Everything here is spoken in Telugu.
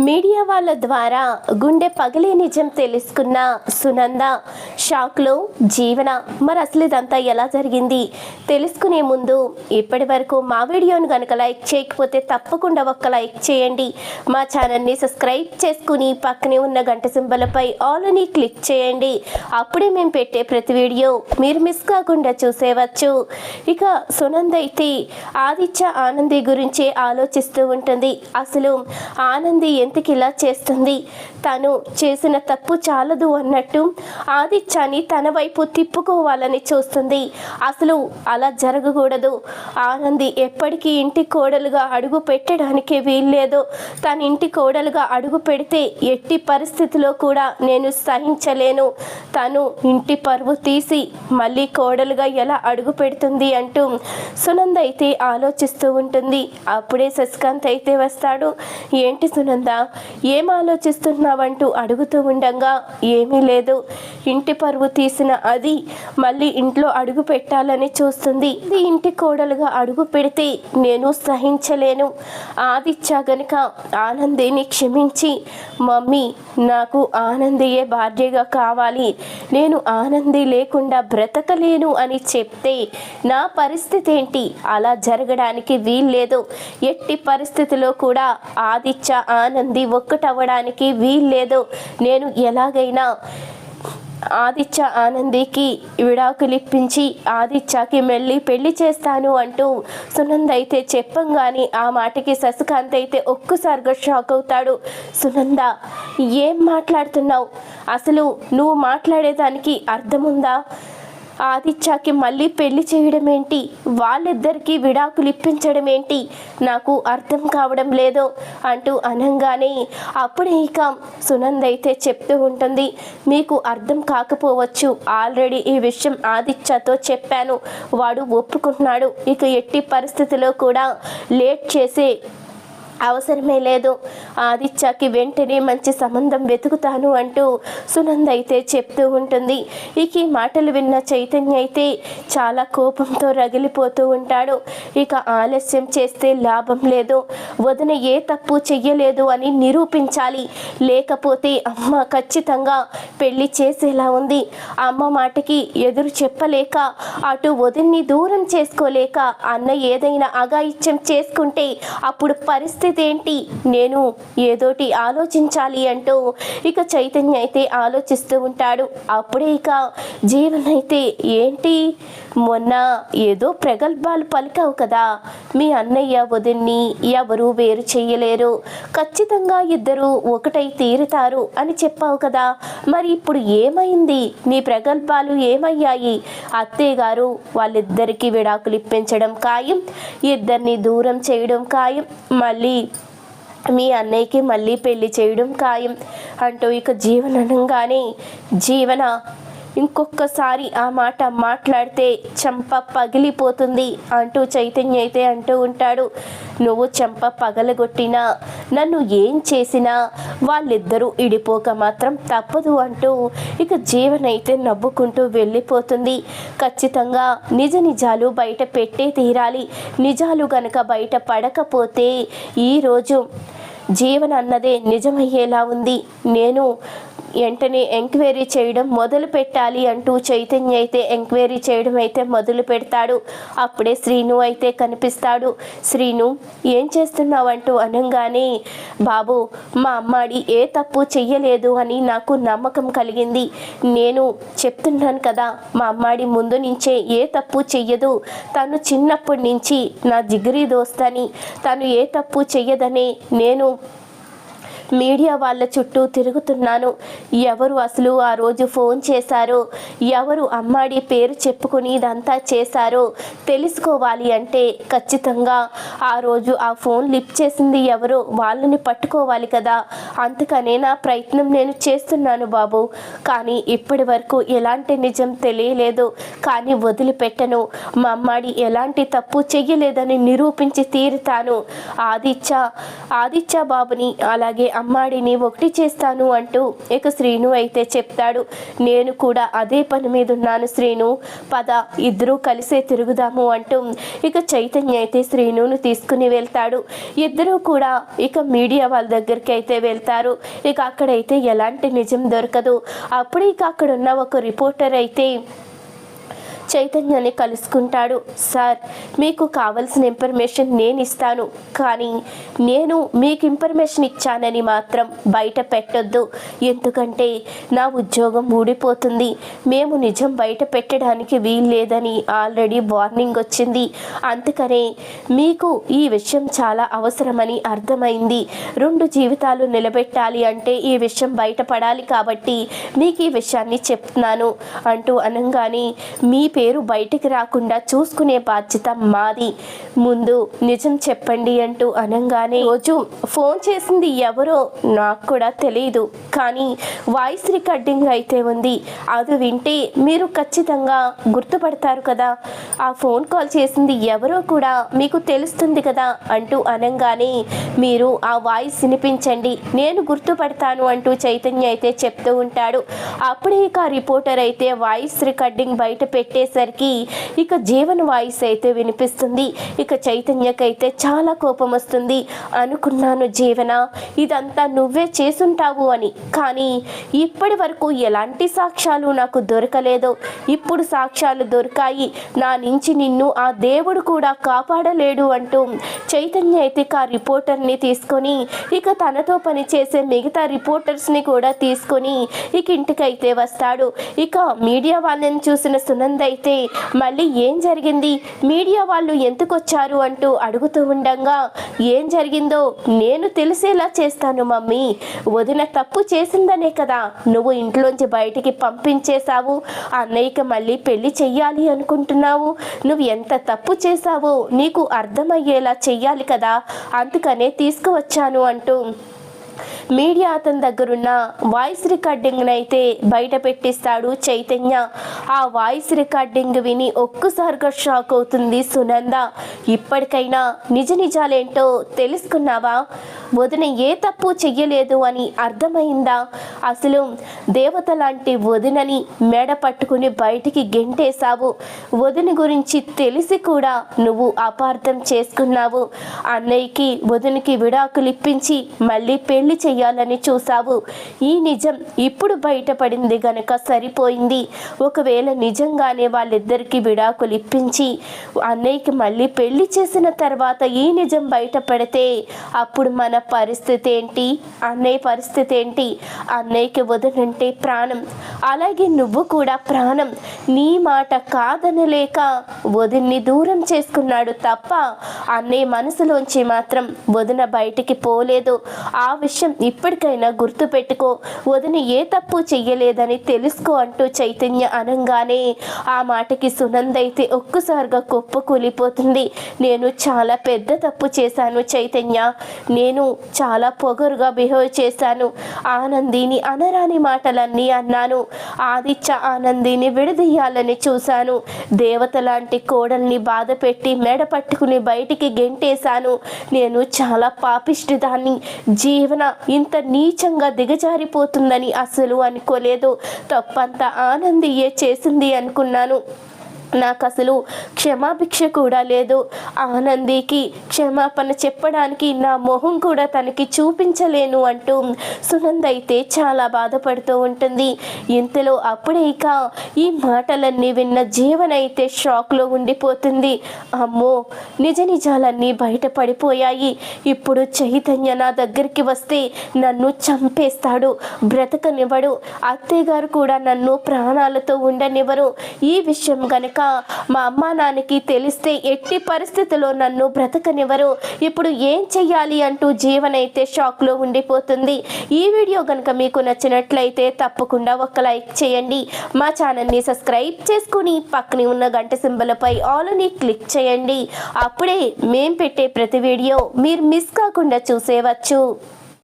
మీడియా వాళ్ళ ద్వారా గుండె పగిలే నిజం తెలుసుకున్న సునంద షాక్లో జీవన. మరి అసలు ఇదంతా ఎలా జరిగింది తెలుసుకునే ముందు ఇప్పటి వరకు మా వీడియోను కనుక లైక్ చేయకపోతే తప్పకుండా ఒక్క లైక్ చేయండి. మా ఛానల్ని సబ్స్క్రైబ్ చేసుకుని పక్కనే ఉన్న గంట సింబలపై ఆల్ అని క్లిక్ చేయండి. అప్పుడే మేము పెట్టే ప్రతి వీడియో మీరు మిస్ కాకుండా చూసేవచ్చు. ఇక సునంద అయితే ఆదిత్య ఆనంది గురించి ఆలోచిస్తూ ఉంటుంది. అసలు ఆనంది ఎందుకు ఇలా చేస్తుంది, తను చేసిన తప్పు చాలదు అన్నట్టు ఆదిత్యాన్ని తన వైపు తిప్పుకోవాలని చూస్తుంది. అసలు అలా జరగకూడదు. ఆనంది ఎప్పటికీ ఇంటి కోడలుగా అడుగు పెట్టడానికి వీల్లేదు. తన ఇంటి కోడలుగా అడుగు పెడితే ఎట్టి పరిస్థితిలో కూడా నేను సహించలేను. తను ఇంటి పరువు తీసి మళ్ళీ కోడలుగా ఎలా అడుగు పెడుతుంది అంటూ సునంద అయితే ఆలోచిస్తూ ఉంటుంది. అప్పుడే శశికాంత్ అయితే వస్తాడు. ఏంటి సునంద, ఏం ఆలోచిస్తున్నావంటూ అడుగుతూ ఉండగా, ఏమీ లేదు, ఇంటి పరువు తీసిన అది మళ్ళీ ఇంట్లో అడుగు పెట్టాలని చూస్తుంది. ఇంటి కోడలుగా అడుగు పెడితే నేను సహించలేను. ఆదిత్య గనుక ఆనందిని క్షమించి, మమ్మీ నాకు ఆనందియే భార్యగా కావాలి, నేను ఆనంది లేకుండా బ్రతకలేను అని చెప్తే నా పరిస్థితి ఏంటి? అలా జరగడానికి వీల్లేదు. ఎట్టి పరిస్థితిలో కూడా ఆదిత్య ఆనంది ఒక్కటవ్వడానికి వీల్లేదు. నేను ఎలాగైనా ఆదిత్య ఆనందికి విడాకులు ఇప్పించి ఆదిత్యకి మళ్ళీ పెళ్లి చేస్తాను అంటూ సునంద అయితే చెప్పంగానే ఆ మాటకి శశికాంత్ అయితే ఒక్కసారిగా షాక్ అవుతాడు. సునంద, ఏం మాట్లాడుతున్నావు? అసలు నువ్వు మాట్లాడేదానికి అర్థముందా? ఆదిత్యకి మళ్ళీ పెళ్లి చేయడం ఏంటి, వాళ్ళిద్దరికీ విడాకులు ఇప్పించడం ఏంటి, నాకు అర్థం కావడం లేదు అంటూ అనంగానే అప్పుడే ఇక సునంద అయితే చెప్తూ ఉంటుంది. మీకు అర్థం కాకపోవచ్చు, ఆల్రెడీ ఈ విషయం ఆదిత్యతో చెప్పాను, వాడు ఒప్పుకుంటున్నాడు. ఇక ఎట్టి పరిస్థితిలో కూడా లేట్ చేసే అవసరమే లేదు. ఆదిత్యకి వెంటనే మంచి సంబంధం వెతుకుతాను అంటూ సునంద అయితే చెప్తూ ఉంటుంది. ఇక ఈ మాటలు విన్న చైతన్య అయితే చాలా కోపంతో రగిలిపోతూ ఉంటాడు. ఇక ఆలస్యం చేస్తే లాభం లేదు, వదిన ఏ తప్పు చెయ్యలేదు అని నిరూపించాలి, లేకపోతే అమ్మ ఖచ్చితంగా పెళ్లి చేసేలా ఉంది. అమ్మ మాటకి ఎదురు చెప్పలేక, అటు వదిన్ని దూరం చేసుకోలేక అన్న ఏదైనా అఘాయిత్యం చేసుకుంటే అప్పుడు పరిస్థితి ఏంటి? నేను ఏదోటి ఆలోచించాలి అంటూ ఇక చైతన్య అయితే ఆలోచిస్తూ ఉంటాడు. అప్పుడే ఇక జీవన్ అయితే, ఏంటి మొన్న ఏదో ప్రగల్భాలు పలికావు కదా, మీ అన్నయ్య వదిన్ని ఎవరు వేరు చెయ్యలేరు, ఖచ్చితంగా ఇద్దరు ఒకటై తీరుతారు అని చెప్పావు కదా, మరి ఇప్పుడు ఏమైంది? నీ ప్రగల్భాలు ఏమయ్యాయి? అత్తయ్య గారు వాళ్ళిద్దరికీ విడాకులు ఇప్పించడం ఖాయం, ఇద్దరిని దూరం చేయడం ఖాయం, మళ్ళీ మీ అన్నయ్యకి మళ్ళీ పెళ్లి చేయడం ఖాయం అంటూ ఇక జీవన అనగానే, జీవన ఇంకొకసారి ఆ మాట మాట్లాడితే చెంప పగిలిపోతుంది అంటూ చైతన్య అయితే అంటూ ఉంటాడు. నువ్వు చెంప పగలగొట్టినా, నన్ను ఏం చేసినా వాళ్ళిద్దరూ ఇడిపోక మాత్రం తప్పదు అంటూ ఇక జీవన అయితే నవ్వుకుంటూ వెళ్ళిపోతుంది. ఖచ్చితంగా నిజ నిజాలు బయట పెట్టే తీరాలి. నిజాలు గనక బయట పడకపోతే ఈరోజు జీవన అన్నదే నిజమయ్యేలా ఉంది. నేను వెంటనే ఎంక్వైరీ చేయడం మొదలు పెట్టాలి అంటూ చైతన్య అయితే ఎంక్వైరీ చేయడం అయితే మొదలు పెడతాడు. అప్పుడే శ్రీను అయితే కనిపిస్తాడు. శ్రీను, ఏం చేస్తున్నావు అంటూ అనగానే, బాబు మా అమ్మాడి ఏ తప్పు చెయ్యలేదు అని నాకు నమ్మకం కలిగింది. నేను చెప్తున్నాను కదా, మా అమ్మాడి ముందు నుంచే ఏ తప్పు చెయ్యదు, తను చిన్నప్పటి నుంచి నా జిగిరి దోస్తని, తను ఏ తప్పు చెయ్యదని నేను మీడియా వాళ్ళ చుట్టూ తిరుగుతున్నాను. ఎవరు అసలు ఆ రోజు ఫోన్ చేశారో, ఎవరు అమ్మాడి పేరు చెప్పుకుని ఇదంతా చేశారో తెలుసుకోవాలి అంటే ఖచ్చితంగా ఆ రోజు ఆ ఫోన్ లిఫ్ట్ చేసింది ఎవరో వాళ్ళని పట్టుకోవాలి కదా. అందుకనే నా ప్రయత్నం నేను చేస్తున్నాను బాబు. కానీ ఇప్పటి వరకు ఎలాంటి నిజం తెలియలేదు. కానీ వదిలిపెట్టను. మా అమ్మాడి ఎలాంటి తప్పు చెయ్యలేదని నిరూపించి తీరుతాను. ఆదిత్య బాబుని అలాగే అమ్మాడిని ఒకటి చేస్తాను అంటూ ఇక శ్రీను అయితే చెప్తాడు. నేను కూడా అదే పని మీద ఉన్నాను శ్రీను, పద ఇద్దరూ కలిసే తిరుగుదాము అంటూ ఇక చైతన్య అయితే శ్రీనును తీసుకుని వెళ్తాడు. ఇద్దరూ కూడా ఇక మీడియా వాళ్ళ దగ్గరికి అయితే వెళ్తారు. ఇక అక్కడైతే ఎలాంటి నిజం దొరకదు. అప్పుడు ఇక అక్కడ ఉన్న ఒక రిపోర్టర్ అయితే చైతన్యాన్ని కలుసుకుంటాడు. సార్, మీకు కావలసిన ఇన్ఫర్మేషన్ నేను ఇస్తాను, కానీ నేను మీకు ఇన్ఫర్మేషన్ ఇచ్చానని మాత్రం బయట పెట్టొద్దు, ఎందుకంటే నా ఉద్యోగం ఊడిపోతుంది. మేము నిజం బయట పెట్టడానికి వీల్లేదని ఆల్రెడీ వార్నింగ్ వచ్చింది. అందుకనే మీకు ఈ విషయం చాలా అవసరమని అర్థమైంది. 2 జీవితాలు నిలబెట్టాలి అంటే ఈ విషయం బయటపడాలి, కాబట్టి మీకు ఈ విషయాన్ని చెప్తున్నాను అంటూ అనగానే, మీ పేరు బయటికి రాకుండా చూసుకునే బాధ్యత మాది, ముందు నిజం చెప్పండి అంటూ అనగానే, రోజు ఫోన్ చేసింది ఎవరో నాకు కూడా తెలియదు, కానీ వాయిస్ రికార్డింగ్ అయితే ఉంది, అది వింటే మీరు ఖచ్చితంగా గుర్తుపడతారు కదా, ఆ ఫోన్ కాల్ చేసింది ఎవరో కూడా మీకు తెలుస్తుంది కదా అంటూ అనగానే, మీరు ఆ వాయిస్ వినిపించండి, నేను గుర్తుపడతాను అంటూ చైతన్య అయితే చెప్తూ ఉంటాడు. అప్పుడే ఇక రిపోర్టర్ అయితే వాయిస్ రికార్డింగ్ బయట పెట్టేసరికి ఇక జీవన్ వాయిస్ అయితే వినిపిస్తుంది. ఇక చైతన్యకైతే చాలా కోపం వస్తుంది. అనుకున్నాను జీవన, ఇదంతా నువ్వే చేసుంటావు అని, కానీ ఇప్పటి వరకు ఎలాంటి సాక్ష్యాలు నాకు దొరకలేదు. ఇప్పుడు సాక్ష్యాలు దొరికాయి, నా నుంచి నిన్ను ఆ దేవుడు కూడా కాపాడలేడు అంటూ చైతన్య అయితే ఆ రిపోర్టర్ని తీసుకొని ఇక తనతో పనిచేసే మిగతా రిపోర్టర్స్ని కూడా తీసుకొని ఇక ఇంటికైతే వస్తాడు. ఇక మీడియా వాళ్ళని చూసిన సునంద అయితే మళ్ళీ ఏం జరిగింది, మీడియా వాళ్ళు ఎందుకు వచ్చారు అంటూ అడుగుతూ ఉండగా, ఏం జరిగిందో నేను తెలిసేలా చేస్తాను మమ్మీ, వదిన తప్పు చేసిందనే కదా నువ్వు ఇంట్లోంచి బయటికి పంపించేశావు, అన్నయ్యకి మళ్ళీ పెళ్లి చెయ్యాలి అనుకుంటున్నావు, నువ్వు ఎంత తప్పు చేశావో నీకు అర్థమయ్యేలా చెయ్యాలి కదా, అందుకనే తీసుకువచ్చాను అంటూ మీడియా అతని దగ్గరున్న వాయిస్ రికార్డింగ్ అయితే బయట పెట్టిస్తాడు చైతన్య. ఆ వాయిస్ రికార్డింగ్ విని ఒక్కసారిగా షాక్ అవుతుంది సునంద. ఇప్పటికైనా నిజాలేంటో తెలుసుకున్నావా, వదిన ఏ తప్పు చెయ్యలేదు అని అర్థమైందా, అసలు దేవత లాంటి వదినని మెడ పట్టుకుని బయటికి గెంటేశావు, వదిన గురించి తెలిసి కూడా నువ్వు అపార్థం చేసుకున్నావు, అన్నయ్యకి వదినకి విడాకులు ఇప్పించి మళ్ళీ పెళ్లి చెయ్యాలని చూసావు, ఈ నిజం ఇప్పుడు బయటపడింది గనక సరిపోయింది, ఒకవేళ నిజంగానే వాళ్ళిద్దరికి విడాకులు ఇప్పించి అన్నయ్యకి మళ్ళీ పెళ్లి చేసిన తర్వాత ఈ నిజం బయటపడితే అప్పుడు మన పరిస్థితి ఏంటి, అన్నయ్య పరిస్థితి ఏంటి, అన్నయ్యకి వదనంటే ప్రాణం, అలాగే నువ్వు కూడా ప్రాణం, నీ మాట కాదనలేక వదిన్ని దూరం చేసుకున్నాడు తప్ప అన్నయ్య మనసులోంచి మాత్రం వదిన బయటికి పోలేదు, ఆ విషయం ఇప్పటికైనా గుర్తు పెట్టుకో, వదిన ఏ తప్పు చెయ్యలేదని తెలుసుకో అంటూ చైతన్య అనంగానే ఆ మాటకి సునంద అయితే ఒక్కసారిగా కుప్ప కూలిపోతుంది. నేను చాలా పెద్ద తప్పు చేశాను చైతన్య, నేను చాలా పొగరుగా బిహేవ్ చేశాను, ఆనందిని అనరాని మాటలన్నీ అన్నాను, ఆదిత్య ఆనందిని విడదీయాలని చూశాను, దేవత లాంటి కోడల్ని బాధ పెట్టి మెడ పట్టుకుని బయటికి గెంటేశాను, నేను చాలా పాపిష్టిదాన్ని, జీవన ఇంత నీచంగా దిగజారిపోతుందని అసలు అనుకోలేదు, తప్పంతా ఆనందియే చేసింది అనుకున్నాను, నాకు అసలు క్షమాభిక్ష కూడా లేదు, ఆనందికి క్షమాపణ చెప్పడానికి నా మొహం కూడా తనకి చూపించలేను అంటూ సునంద అయితే చాలా బాధపడుతూ ఉంటుంది. ఇంతలో అప్పుడే ఇక ఈ మాటలన్నీ విన్న జీవన్ అయితే షాక్లో ఉండిపోతుంది. అమ్మో, నిజాలన్నీ బయటపడిపోయాయి, ఇప్పుడు చైతన్య నా దగ్గరికి వస్తే నన్ను చంపేస్తాడు, బ్రతకనివ్వడు, అత్తయ్య గారు కూడా నన్ను ప్రాణాలతో ఉండనివ్వరు, ఈ విషయం గనక మా అమ్మా నాన్నకి తెలిస్తే ఎట్టి పరిస్థితిలో నన్ను బ్రతకనివ్వరు, ఇప్పుడు ఏం చెయ్యాలి అంటూ జీవన్ అయితే షాక్లో ఉండిపోతుంది. ఈ వీడియో కనుక మీకు నచ్చినట్లయితే తప్పకుండా ఒక లైక్ చేయండి, మా ఛానల్ని సబ్స్క్రైబ్ చేసుకుని పక్కనే ఉన్న గంట సింబల్పై ఆల్ అని క్లిక్ చేయండి, అప్పుడే మేం పెట్టే ప్రతి వీడియో మీరు మిస్ కాకుండా చూసేవచ్చు.